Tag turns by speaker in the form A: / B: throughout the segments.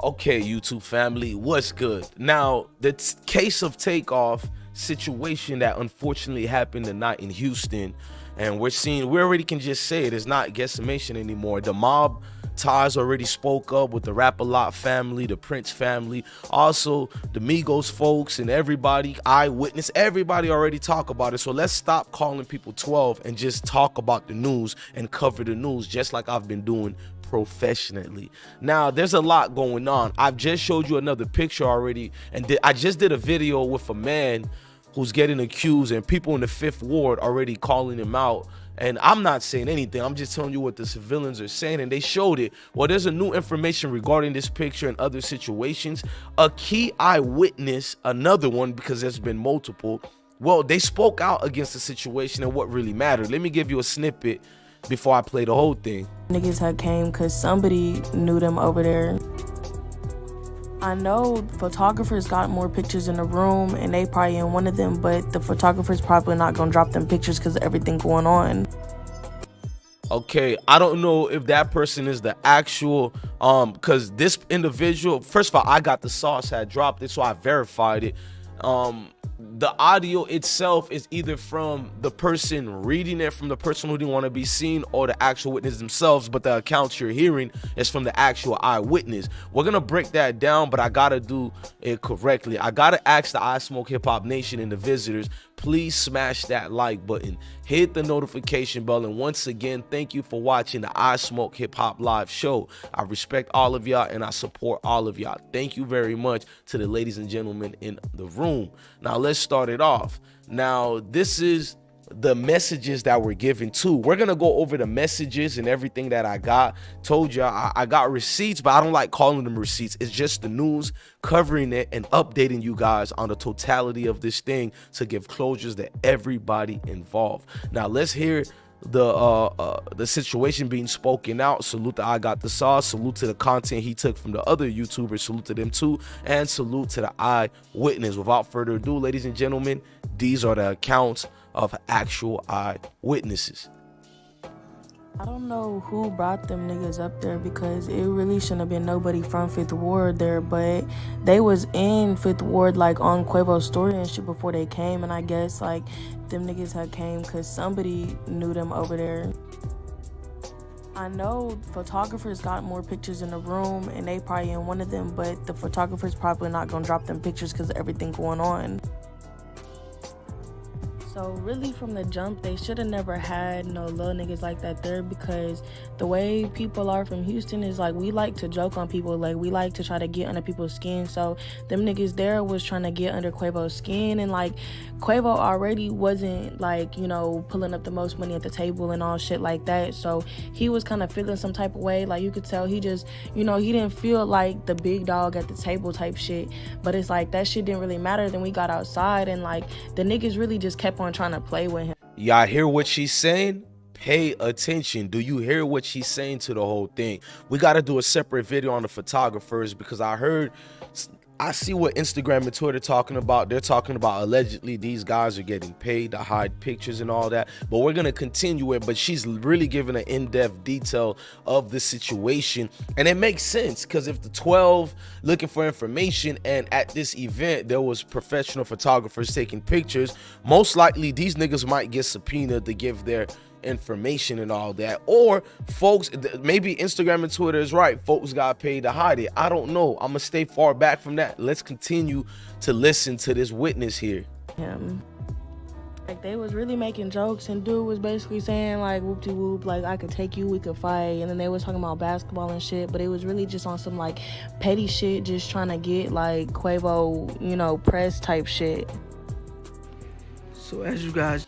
A: Okay, YouTube family, what's good? Now, the case of Takeoff situation that unfortunately happened tonight in Houston, and we already can just say it's not guesstimation anymore. The mob ties already spoke up with the Rap-A-Lot family, the Prince family, also the Migos folks and everybody, eyewitness, everybody already talk about it. So let's stop calling people 12 and just talk about the news and cover the news just like I've been doing professionally. Now, there's a lot going on. I've just showed you another picture already, and I just did a video with a man who's getting accused, and people in the 5th Ward already calling him out. And I'm not saying anything, I'm just telling you what the civilians are saying, and they showed it. Well, there's a new information regarding this picture and other situations. A key eyewitness, another one, because there's been multiple, well, they spoke out against the situation and what really mattered. Let me give you a snippet before I play the whole thing.
B: Niggas had came because somebody knew them over there. I know photographers got more pictures in the room and they probably in one of them, but the photographer's probably not gonna drop them pictures because of everything going on.
A: Okay, I don't know if that person is the actual, because this individual, first of all, I got the sauce, had dropped it, so I verified it. The audio itself is either from the person reading it, from the person who didn't want to be seen, or the actual witness themselves, but the accounts you're hearing is from the actual eyewitness. We're gonna break that down, but I gotta do it correctly. I gotta ask the IsmokeHiphop Nation and the visitors, please smash that like button, hit the notification bell, and once again, thank you for watching the IsmokeHiphop live show. I respect all of y'all and I support all of y'all. Thank you very much to the ladies and gentlemen in the room. Now let's start it off. Now this is the messages that we're given too. We're gonna go over the messages and everything that I got. Told you I got receipts, but I don't like calling them receipts. It's just the news, covering it and updating you guys on the totality of this thing to give closures to everybody involved. Now let's hear the situation being spoken out. Salute to I Got the Sauce, salute to the content he took from the other YouTubers, salute to them too, and salute to the eyewitness. Without further ado, ladies and gentlemen, these are the accounts of actual eyewitnesses.
B: I don't know who brought them niggas up there because it really shouldn't have been nobody from 5th Ward there, but they was in 5th Ward like on Quavo's story and shit before they came, and I guess like them niggas had came because somebody knew them over there. I know photographers got more pictures in the room and they probably in one of them, but the photographer's probably not gonna drop them pictures because of everything going on. So really from the jump, they should have never had no little niggas like that there, because the way people are from Houston is like we like to joke on people, like we like to try to get under people's skin. So them niggas there was trying to get under Quavo's skin, and like Quavo already wasn't like, you know, pulling up the most money at the table and all shit like that. So he was kind of feeling some type of way. Like you could tell he just, you know, he didn't feel like the big dog at the table type shit. But it's like that shit didn't really matter. Then we got outside and like the niggas really just kept on trying to play with him.
A: Y'all hear what she's saying? Pay attention. Do you hear what she's saying to the whole thing? We got to do a separate video on the photographers, because I see what Instagram and Twitter talking about. They're talking about allegedly these guys are getting paid to hide pictures and all that. But we're going to continue it. But she's really giving an in-depth detail of the situation. And it makes sense, because if the 12 looking for information and at this event there was professional photographers taking pictures, most likely these niggas might get subpoenaed to give their information and all that. Or folks, maybe Instagram and Twitter is right, folks got paid to hide it. I don't know. I'm gonna stay far back from that. Let's continue to listen to this witness here.
B: Like they was really making jokes, and dude was basically saying like whoop-de-whoop, like I could take you, we could fight. And then they was talking about basketball and shit, but it was really just on some like petty shit, just trying to get like Quavo, you know, press type shit.
A: So as you guys,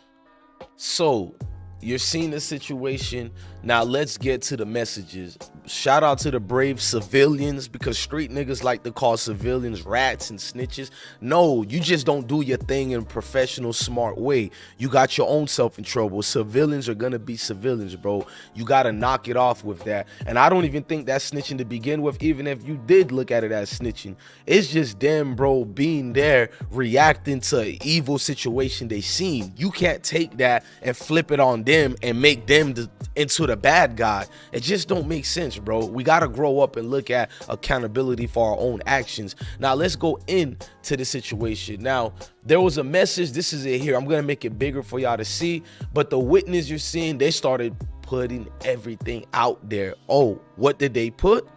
A: you're seeing the situation. Now let's get to the messages. Shout out to the brave civilians, because street niggas like to call civilians rats and snitches. No, you just don't do your thing in a professional, smart way. You got your own self in trouble. Civilians are gonna be civilians, bro. You gotta knock it off with that. And I don't even think that's snitching to begin with, even if you did look at it as snitching. It's just them, bro, being there, reacting to an evil situation they seen. You can't take that and flip it on them and make them into the bad guy. It just don't make sense. sense, bro. We got to grow up and look at accountability for our own actions. Now, let's go into the situation. Now, there was a message. This is it here. I'm going to make it bigger for y'all to see. But the witness you're seeing, they started putting everything out there. Oh, what did they put?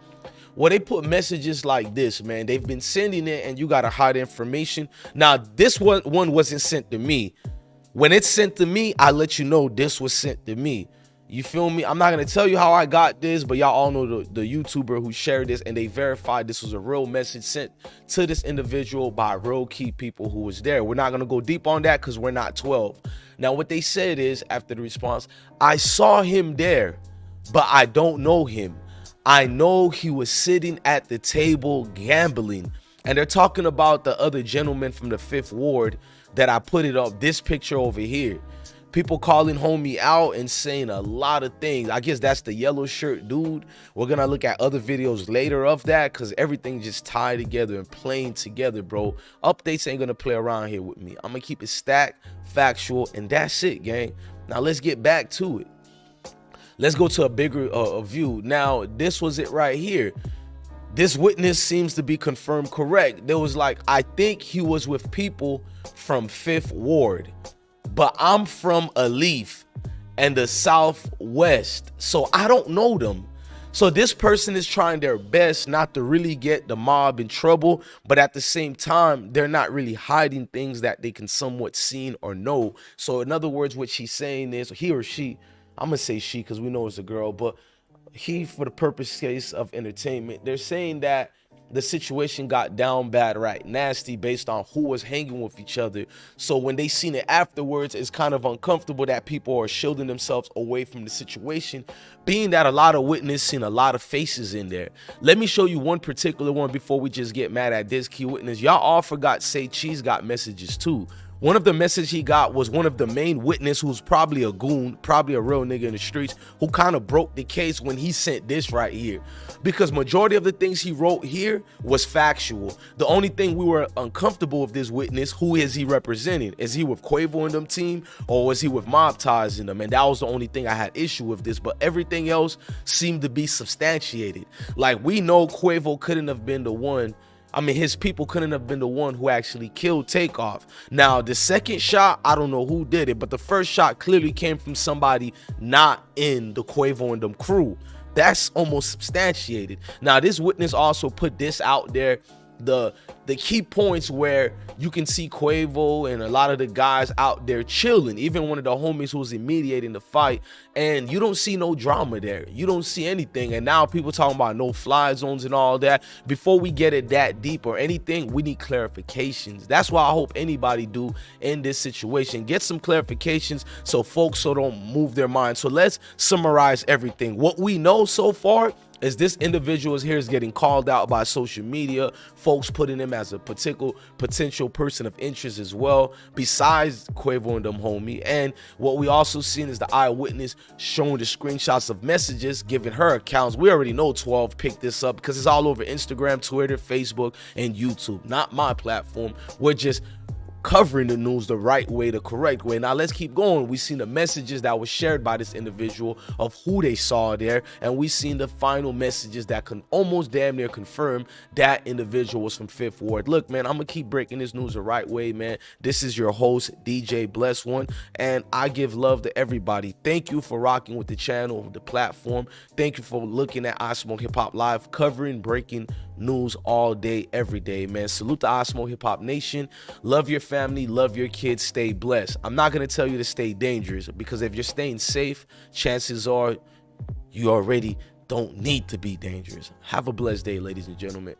A: Well, they put messages like this, man. They've been sending it, and you got to hide information. Now, this one wasn't sent to me. When it's sent to me, I let you know this was sent to me. You feel me? I'm not going to tell you how I got this, but y'all all know the YouTuber who shared this, and they verified this was a real message sent to this individual by real key people who was there. We're not going to go deep on that because we're not 12. Now, what they said is, after the response, I saw him there, but I don't know him. I know he was sitting at the table gambling. And they're talking about the other gentleman from the 5th Ward that I put it up, this picture over here. People calling homie out and saying a lot of things. I guess that's the yellow shirt dude. We're gonna look at other videos later of that because everything just tied together and playing together, bro. Updates ain't gonna play around here with me. I'm gonna keep it stacked, factual, and that's it, gang. Now let's get back to it. Let's go to a bigger view. Now, this was it right here. This witness seems to be confirmed correct. There was like, I think he was with people from 5th Ward, but I'm from Alif and the Southwest, so I don't know them. So this person is trying their best not to really get the mob in trouble, but at the same time, they're not really hiding things that they can somewhat see or know. So in other words, what she's saying is, he or she, I'm gonna say she because we know it's a girl, but he, for the purpose case of entertainment, they're saying that the situation got down bad, right, nasty, based on who was hanging with each other. So when they seen it afterwards, it's kind of uncomfortable that people are shielding themselves away from the situation, being that a lot of witnesses seen a lot of faces in there. Let me show you one particular one before we just get mad at this key witness. Y'all all forgot Say Cheese got messages too. One of the messages he got was one of the main witness, who's probably a goon, probably a real nigga in the streets, who kind of broke the case when he sent this right here. Because majority of the things he wrote here was factual. The only thing we were uncomfortable with this witness, who is he representing? Is he with Quavo and them team, or was he with mob ties in them? And that was the only thing I had issue with this, but everything else seemed to be substantiated. Like, we know Quavo couldn't have been the one. I mean, his people couldn't have been the one who actually killed Takeoff. Now, the second shot, I don't know who did it, but the first shot clearly came from somebody not in the Quavo and them crew. That's almost substantiated. Now, this witness also put this out there, the key points where you can see Quavo and a lot of the guys out there chilling, even one of the homies who was mediating the fight, and you don't see no drama there. You don't see anything. And now people talking about no fly zones and all that. Before we get it that deep or anything, we need clarifications. That's why I hope anybody do in this situation, get some clarifications so folks don't move their minds. So let's summarize everything. What we know so far is this individual here is getting called out by social media, folks putting him as a potential person of interest as well, besides Quavo and them homie. And what we also seen is the eyewitness showing the screenshots of messages, giving her accounts. We already know 12 picked this up because it's all over Instagram, Twitter, Facebook, and YouTube. Not my platform. We're just covering the news the right way, the correct way. Now let's keep going. We seen the messages that was shared by this individual of who they saw there, and we seen the final messages that can almost damn near confirm that individual was from 5th Ward. Look, man, I'm gonna keep breaking this news the right way, man. This is your host, DJ Bless One, and I give love to everybody. Thank you for rocking with the channel, the platform. Thank you for looking at IsmokeHiphop Live, covering breaking news all day, every day, man. Salute to IsmokeHiphop Nation. Love your family, love your kids, stay blessed. I'm not gonna tell you to stay dangerous, because if you're staying safe, chances are you already don't need to be dangerous. Have a blessed day, ladies and gentlemen.